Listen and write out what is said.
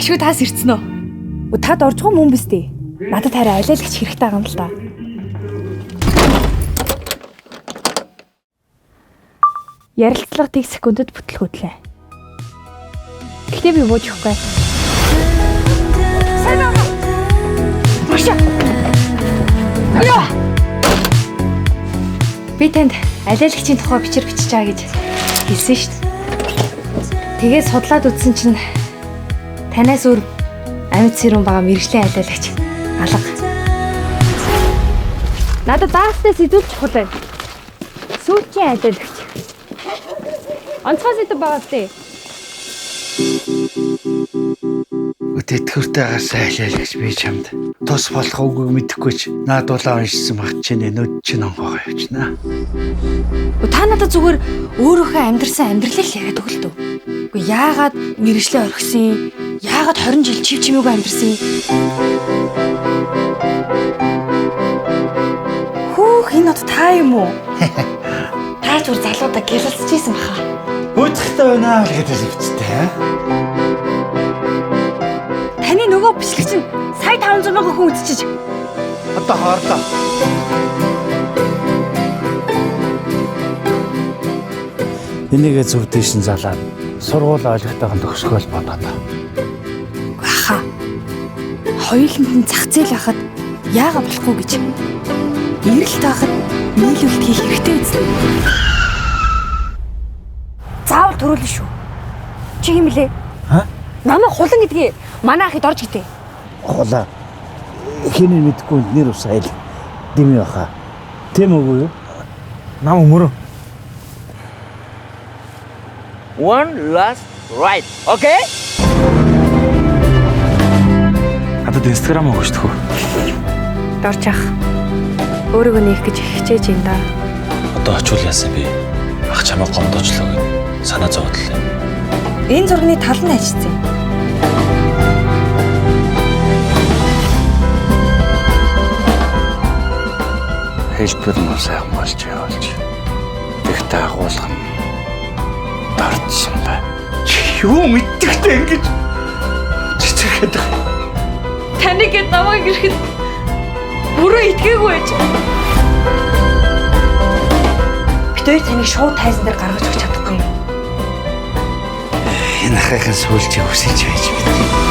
Гişүү таас ирцэн үү? Тад орж байгаа мөн биз дээ. Надад хараа алиалагч хэрэгтэй байгаа юм л да. Ярилцлага тэг секундэд бүтлгүүтлээ. Гэхдээ би бууж өгөхгүй. Сайн аа. Машаа. Алло. Би танд алиалагчийн тухай бичиж байгаа гэж хэлсэн шүү дээ. Тэгээд судлаад үзсэн чинь танаас өөр амьд сэрүүн байгаа мэрэгжлийн алиалагч алга. Надад даастаас идүүлж чухал байна. Сүүчийн алиалагч. Онцгой сэдв байгаа тээ. Өтөтгөртэй гасаа алиалагч би чамд тус болох үгийг мэдэхгүй ч наадуулаа уншсан багт чинь нүд чинь онгоогоо явчихна. Та надад зүгээр өөрөөхөө амьдрсан амьдралыг л яриад өгөл төө. Үгүй яагаад мэрэгчлээ орхисон? Яагаад 20 жил чив чимээгүй амьдрсан юм? Хүүх энэ од та юм уу? Та ч үр залуудаа гялалцж ийсэн баха. Өцөхтэй байна л гэдэг хэвчтэй. Таны нөгөө бичлэг чинь сая 500 мянган хүн үзчихэж. Одоо хоордоо. Энийгээ зөв дэшин залаад сургууль ойлгохтойгоо төгсгөөл бодоод. Аха. Хоёуланд нь зах зээл хахад яага болохгүй гэж. Ирэл таахад нийлүүлэлт хийх хэрэгтэй үстэй. Заавал төрүүлнэ шүү. Чи юм лээ? Ха? Намайг хулан гэдгийг манай ахыг орж гэдэг. Хулаа. Хиний мэдгүй нэр ус айл дими баха. Тэм үгүй юу? Нам өмөрөө. One last ride, okay? Надад Instagram өгөхгүй. Дорж ах. Өөрийгөө нээх гэж хичээж юм да. Одоо очвол яасан бэ? Ах чамаа гомдоочлоо гэд санаа зовдлоо. Энэ зургийн тал нь ажицсан. Хэлбэр нь сайхан болж явуулж. Тэгтээ агуулга нь дардсан бай. Чи юу мэддэгтэй ингэж цэцэрэхэд байгаа. Таныг гээд намайг ирэхэд бүрөө итгээгүй байж. Битээр таныг шууд тайзан дээр гаргаж өгч чадахгүй юм. Энэ ахыхын сүүлчийг үсэлж байж бид.